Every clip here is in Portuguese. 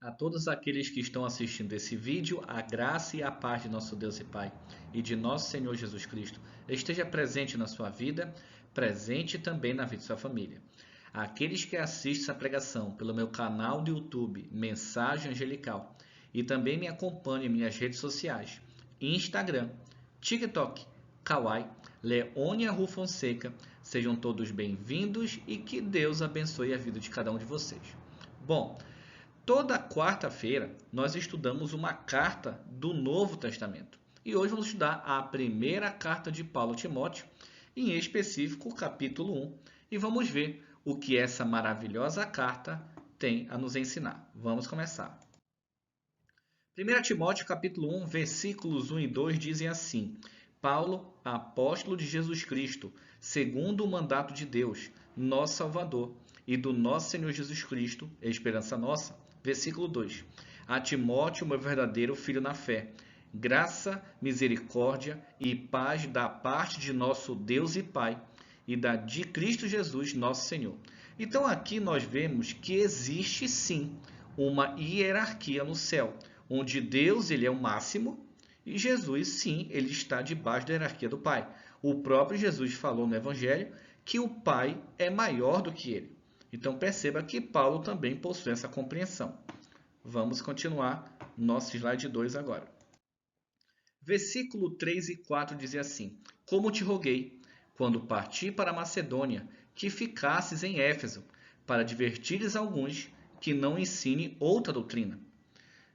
A todos aqueles que estão assistindo esse vídeo, a graça e a paz de nosso Deus e Pai e de nosso Senhor Jesus Cristo esteja presente na sua vida, presente também na vida de sua família. Aqueles que assistem essa pregação pelo meu canal do YouTube, Mensagem Angelical, e também me acompanham em minhas redes sociais, Instagram, TikTok, Kawaii, Leônia Ru Fonseca, sejam todos bem-vindos e que Deus abençoe a vida de cada um de vocês. Bom, toda quarta-feira nós estudamos uma carta do Novo Testamento. E hoje vamos estudar a primeira carta de Paulo a Timóteo, em específico o capítulo 1, e vamos ver o que essa maravilhosa carta tem a nos ensinar. Vamos começar. 1 Timóteo capítulo 1, versículos 1 e 2 dizem assim: Paulo, apóstolo de Jesus Cristo, segundo o mandato de Deus, nosso Salvador, e do nosso Senhor Jesus Cristo, esperança nossa. Versículo 2. A Timóteo, meu verdadeiro filho na fé, graça, misericórdia e paz da parte de nosso Deus e Pai e da de Cristo Jesus, nosso Senhor. Então aqui nós vemos que existe sim uma hierarquia no céu, onde Deus ele é o máximo e Jesus sim, ele está debaixo da hierarquia do Pai. O próprio Jesus falou no Evangelho que o Pai é maior do que ele. Então perceba que Paulo também possui essa compreensão. Vamos continuar nosso slide 2 agora. Versículo 3 e 4 diz assim: Como te roguei, quando parti para a Macedônia, que ficasses em Éfeso, para advertires alguns que não ensine outra doutrina,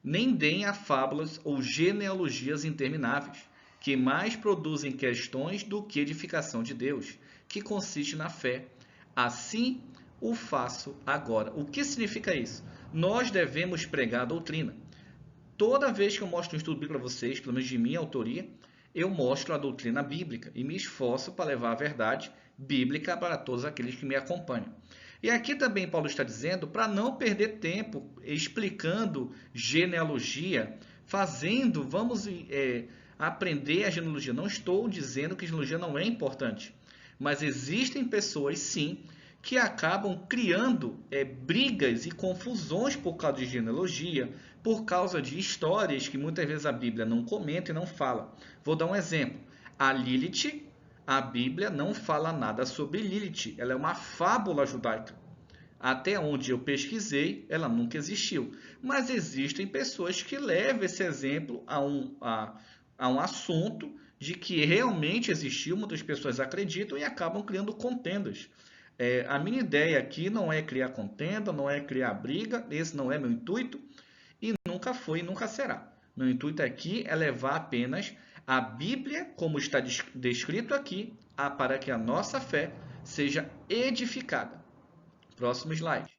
nem deem a fábulas ou genealogias intermináveis, que mais produzem questões do que edificação de Deus, que consiste na fé. Assim o faço agora. O que significa isso? Nós devemos pregar a doutrina. Toda vez que eu mostro um estudo bíblico para vocês, pelo menos de minha autoria, eu mostro a doutrina bíblica e me esforço para levar a verdade bíblica para todos aqueles que me acompanham. E aqui também Paulo está dizendo para não perder tempo explicando genealogia, vamos aprender a genealogia. Não estou dizendo que genealogia não é importante, mas existem pessoas sim que acabam criando brigas e confusões por causa de genealogia, por causa de histórias que muitas vezes a Bíblia não comenta e não fala. Vou dar um exemplo. A Lilith, a Bíblia não fala nada sobre Lilith. Ela é uma fábula judaica. Até onde eu pesquisei, ela nunca existiu. Mas existem pessoas que levam esse exemplo a um assunto de que realmente existiu, muitas pessoas acreditam e acabam criando contendas. A minha ideia aqui não é criar contenda, não é criar briga, esse não é meu intuito e nunca foi e nunca será. Meu intuito aqui é levar apenas a Bíblia, como está descrito aqui, para que a nossa fé seja edificada. Próximo slide.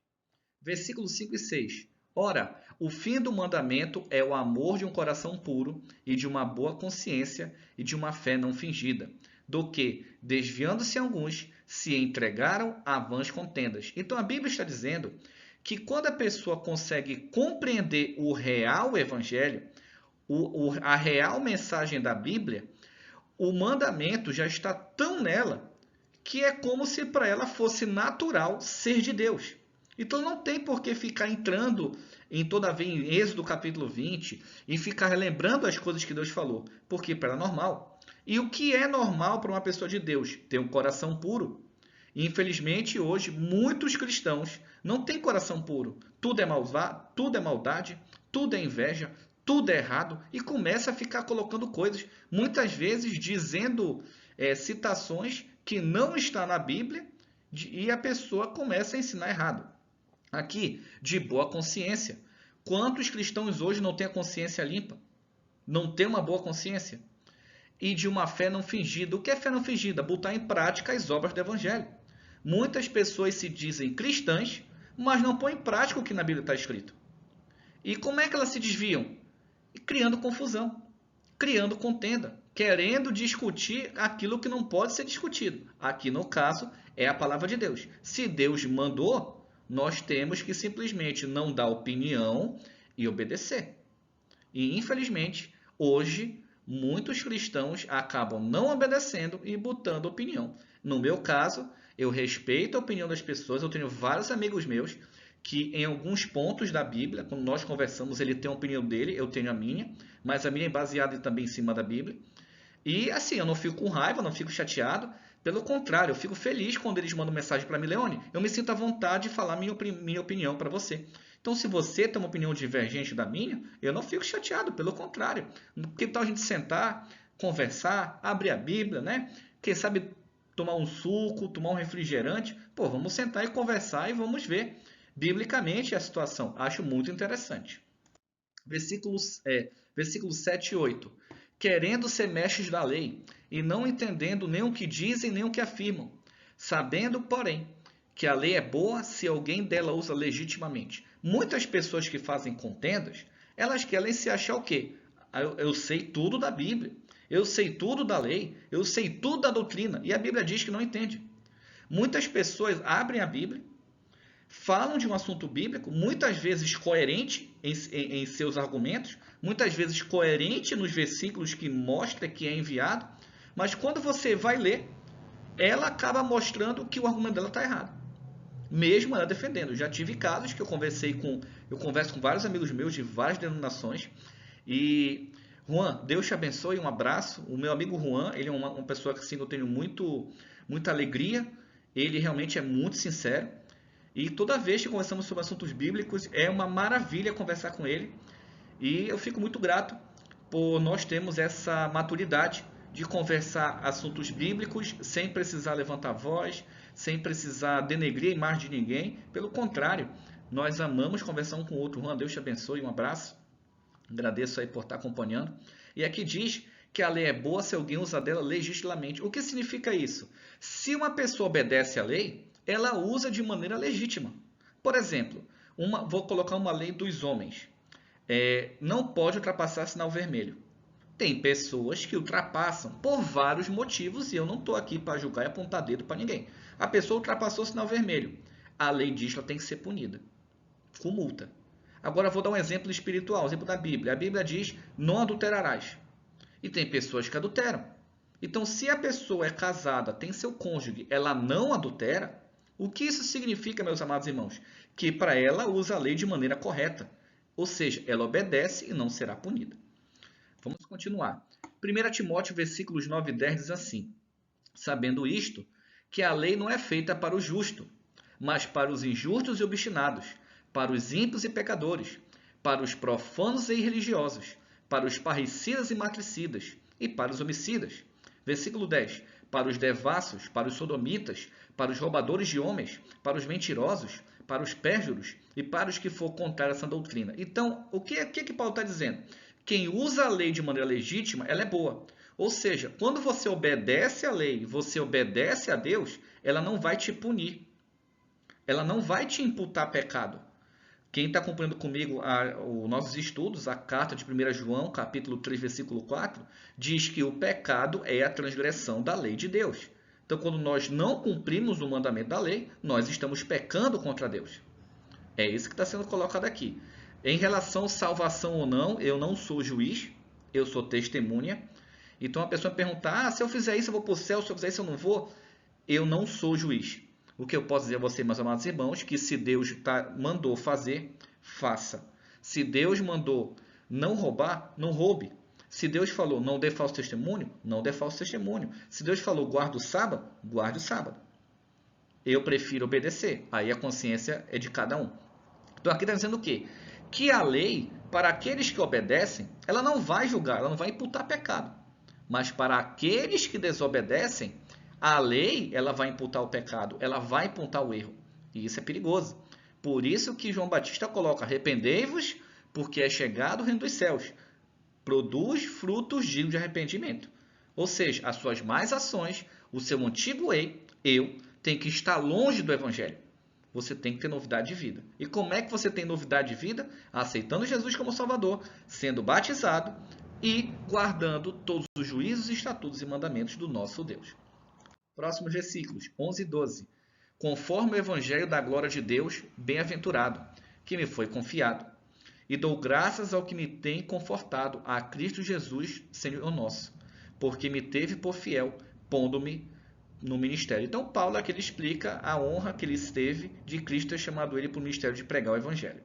Versículos 5 e 6. Ora, o fim do mandamento é o amor de um coração puro e de uma boa consciência e de uma fé não fingida, do que, desviando-se alguns, se entregaram a vãs contendas. Então a Bíblia está dizendo que quando a pessoa consegue compreender o real evangelho, a real mensagem da Bíblia, o mandamento já está tão nela que é como se para ela fosse natural ser de Deus. Então não tem por que ficar entrando em toda vez em Êxodo capítulo 20 e ficar relembrando as coisas que Deus falou, porque para ela é normal. E o que é normal para uma pessoa de Deus? Ter um coração puro. E, infelizmente, hoje, muitos cristãos não têm coração puro. Tudo é maldade, tudo é inveja, tudo é errado e começa a ficar colocando coisas, muitas vezes dizendo citações que não está na Bíblia e a pessoa começa a ensinar errado. Aqui, de boa consciência. Quantos cristãos hoje não têm a consciência limpa? Não têm uma boa consciência? E de uma fé não fingida. O que é fé não fingida? Botar em prática as obras do Evangelho. Muitas pessoas se dizem cristãs, mas não põem em prática o que na Bíblia está escrito. E como é que elas se desviam? Criando confusão, criando contenda, querendo discutir aquilo que não pode ser discutido. Aqui no caso é a palavra de Deus. Se Deus mandou, nós temos que simplesmente não dar opinião e obedecer. E infelizmente, hoje, muitos cristãos acabam não obedecendo e botando opinião. No meu caso, eu respeito a opinião das pessoas, eu tenho vários amigos meus que em alguns pontos da Bíblia, quando nós conversamos, ele tem a opinião dele, eu tenho a minha, mas a minha é baseada também em cima da Bíblia. E assim, eu não fico com raiva, não fico chateado. Pelo contrário, eu fico feliz quando eles mandam mensagem para mim, Leone. Eu me sinto à vontade de falar minha opinião para você. Então, se você tem uma opinião divergente da minha, eu não fico chateado, pelo contrário. Que tal a gente sentar, conversar, abrir a Bíblia, né? Quem sabe tomar um suco, tomar um refrigerante? Pô, vamos sentar e conversar e vamos ver biblicamente a situação. Acho muito interessante. Versículos 7 e 8. Querendo ser mestres da lei, e não entendendo nem o que dizem, nem o que afirmam, sabendo, porém, que a lei é boa se alguém dela usa legitimamente. Muitas pessoas que fazem contendas, elas querem se achar o quê? Eu sei tudo da Bíblia, eu sei tudo da lei, eu sei tudo da doutrina, e a Bíblia diz que não entende. Muitas pessoas abrem a Bíblia, falam de um assunto bíblico, muitas vezes coerente em seus argumentos, muitas vezes coerente nos versículos que mostra que é enviado, mas quando você vai ler, ela acaba mostrando que o argumento dela está errado, mesmo ela defendendo. Já tive casos que eu converso com vários amigos meus de várias denominações, e Juan, Deus te abençoe, um abraço. O meu amigo Juan, ele é uma pessoa que assim, eu tenho muita alegria, ele realmente é muito sincero. E toda vez que conversamos sobre assuntos bíblicos, é uma maravilha conversar com ele. E eu fico muito grato por nós termos essa maturidade de conversar assuntos bíblicos sem precisar levantar voz, sem precisar denegrir a imagem de ninguém. Pelo contrário, nós amamos conversar um com o outro. Juan, Deus te abençoe, um abraço. Agradeço aí por estar acompanhando. E aqui diz que a lei é boa se alguém usa dela legitimamente. O que significa isso? Se uma pessoa obedece à lei, ela usa de maneira legítima. Por exemplo, vou colocar uma lei dos homens. Não pode ultrapassar sinal vermelho. Tem pessoas que ultrapassam por vários motivos e eu não estou aqui para julgar e apontar dedo para ninguém. A pessoa ultrapassou o sinal vermelho. A lei diz que ela tem que ser punida com multa. Agora vou dar um exemplo espiritual, um exemplo da Bíblia. A Bíblia diz, não adulterarás. E tem pessoas que adulteram. Então, se a pessoa é casada, tem seu cônjuge, ela não adultera, o que isso significa, meus amados irmãos? Que para ela usa a lei de maneira correta. Ou seja, ela obedece e não será punida. Vamos continuar. 1 Timóteo, versículos 9 e 10 diz assim, sabendo isto, que a lei não é feita para o justo, mas para os injustos e obstinados, para os ímpios e pecadores, para os profanos e irreligiosos, para os parricidas e matricidas, e para os homicidas. Versículo 10. Para os devassos, para os sodomitas, para os roubadores de homens, para os mentirosos, para os pérjuros e para os que for contrário a essa doutrina. Então, o que Paulo está dizendo? Quem usa a lei de maneira legítima, ela é boa. Ou seja, quando você obedece à lei, você obedece a Deus, ela não vai te punir. Ela não vai te imputar pecado. Quem está acompanhando comigo os nossos estudos, a carta de 1 João, capítulo 3, versículo 4, diz que o pecado é a transgressão da lei de Deus. Então, quando nós não cumprimos o mandamento da lei, nós estamos pecando contra Deus. É isso que está sendo colocado aqui. Em relação à salvação ou não, eu não sou juiz, eu sou testemunha. Então, a pessoa me pergunta, se eu fizer isso eu vou para o céu, se eu fizer isso eu não vou. Eu não sou juiz. O que eu posso dizer a você, meus amados irmãos, que se Deus mandou fazer, faça. Se Deus mandou não roubar, não roube. Se Deus falou não dê falso testemunho, não dê falso testemunho. Se Deus falou guarda o sábado, guarde o sábado. Eu prefiro obedecer. Aí a consciência é de cada um. Então aqui está dizendo o quê? Que a lei, para aqueles que obedecem, ela não vai julgar, ela não vai imputar pecado. Mas para aqueles que desobedecem, a lei, ela vai imputar o pecado, ela vai imputar o erro. E isso é perigoso. Por isso que João Batista coloca, arrependei-vos, porque é chegado o reino dos céus. Produz frutos dignos de arrependimento. Ou seja, as suas más ações, o seu antigo eu, tem que estar longe do evangelho. Você tem que ter novidade de vida. E como é que você tem novidade de vida? Aceitando Jesus como Salvador, sendo batizado e guardando todos os juízos, estatutos e mandamentos do nosso Deus. Próximos versículos, 11 e 12. Conforme o evangelho da glória de Deus, bem-aventurado, que me foi confiado. E dou graças ao que me tem confortado, a Cristo Jesus, Senhor nosso, porque me teve por fiel, pondo-me no ministério. Então, Paulo aqui ele explica a honra que ele teve de Cristo ter chamado ele para o ministério de pregar o evangelho.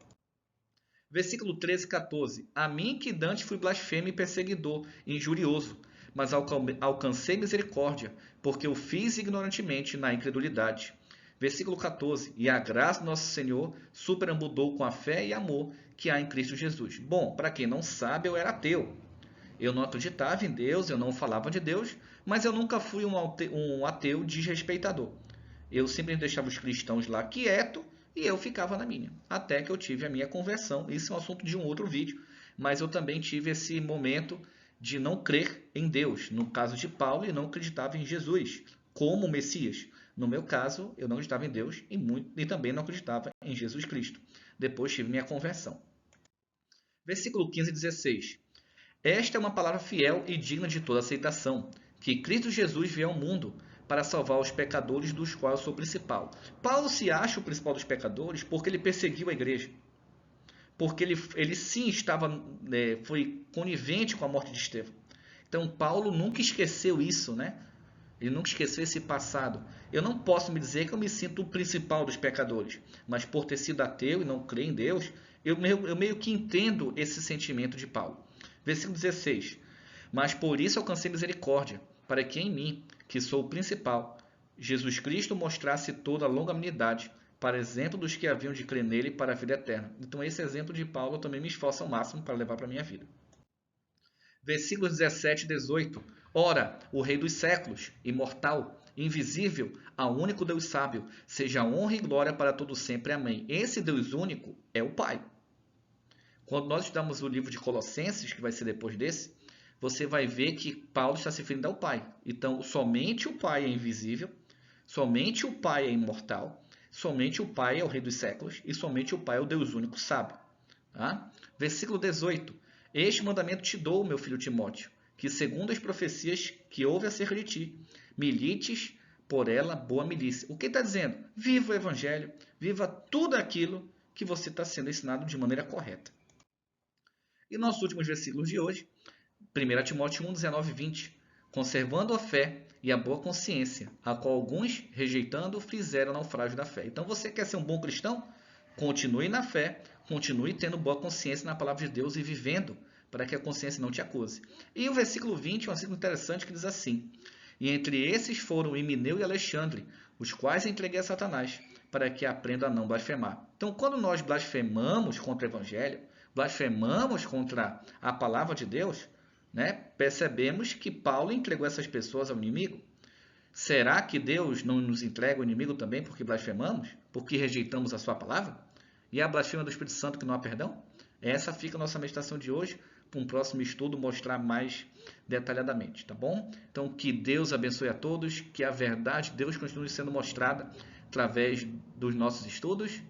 Versículo 13 e 14. A mim que dantes fui blasfemo e perseguidor, injurioso, mas alcancei misericórdia, porque o fiz ignorantemente na incredulidade. Versículo 14. E a graça do nosso Senhor superabundou com a fé e amor que há em Cristo Jesus. Bom, para quem não sabe, eu era ateu. Eu não acreditava em Deus, eu não falava de Deus, mas eu nunca fui um ateu desrespeitador. Eu sempre deixava os cristãos lá quieto e eu ficava na minha. Até que eu tive a minha conversão. Isso é um assunto de um outro vídeo, mas eu também tive esse momento de não crer em Deus. No caso de Paulo, ele não acreditava em Jesus como Messias. No meu caso, eu não acreditava em Deus e também não acreditava em Jesus Cristo. Depois tive minha conversão. Versículo 15 e 16. Esta é uma palavra fiel e digna de toda aceitação, que Cristo Jesus veio ao mundo para salvar os pecadores, dos quais eu sou o principal. Paulo se acha o principal dos pecadores porque ele perseguiu a igreja. Porque ele sim foi conivente com a morte de Estevão. Então Paulo nunca esqueceu isso, né? Ele nunca esqueceu esse passado. Eu não posso me dizer que eu me sinto o principal dos pecadores, mas por ter sido ateu e não crer em Deus, eu meio que entendo esse sentimento de Paulo. Versículo 16. Mas por isso alcancei misericórdia, para que em mim, que sou o principal, Jesus Cristo mostrasse toda a longanimidade, para exemplo dos que haviam de crer nele para a vida eterna. Então esse exemplo de Paulo eu também me esforço ao máximo para levar para a minha vida. Versículos 17 e 18. Ora, o Rei dos séculos, imortal, invisível, ao único Deus sábio, seja honra e glória para todo sempre. Amém. Esse Deus único é o Pai. Quando nós estudamos o livro de Colossenses, que vai ser depois desse, você vai ver que Paulo está se referindo ao Pai. Então, somente o Pai é invisível, somente o Pai é imortal, somente o Pai é o Rei dos séculos e somente o Pai é o Deus único sábio. Tá? Versículo 18. Este mandamento te dou, meu filho Timóteo, que segundo as profecias que houve acerca de ti, milites por ela boa milícia. O que está dizendo? Viva o Evangelho, viva tudo aquilo que você está sendo ensinado de maneira correta. E nossos últimos versículos de hoje, 1 Timóteo 1, 19 e 20. Conservando a fé e a boa consciência, a qual alguns, rejeitando, fizeram naufrágio da fé. Então você quer ser um bom cristão? Continue na fé, continue tendo boa consciência na palavra de Deus e vivendo para que a consciência não te acuse. E o versículo 20 é um versículo interessante que diz assim: E entre esses foram Himeneu e Alexandre, os quais entreguei a Satanás, para que aprenda a não blasfemar. Então, quando nós blasfemamos contra o Evangelho, blasfemamos contra a palavra de Deus, né, percebemos que Paulo entregou essas pessoas ao inimigo. Será que Deus não nos entrega o inimigo também porque blasfemamos? Porque rejeitamos a sua palavra? E a blasfêmia do Espírito Santo que não há perdão? Essa fica a nossa meditação de hoje, para um próximo estudo mostrar mais detalhadamente, tá bom? Então que Deus abençoe a todos, que a verdade de Deus continue sendo mostrada através dos nossos estudos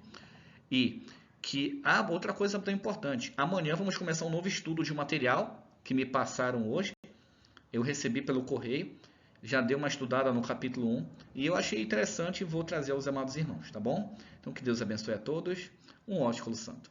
e que outra coisa tão importante, amanhã vamos começar um novo estudo de um material que me passaram hoje, eu recebi pelo correio, já dei uma estudada no capítulo 1 e eu achei interessante e vou trazer aos amados irmãos, tá bom? Então que Deus abençoe a todos, um ótimo santo.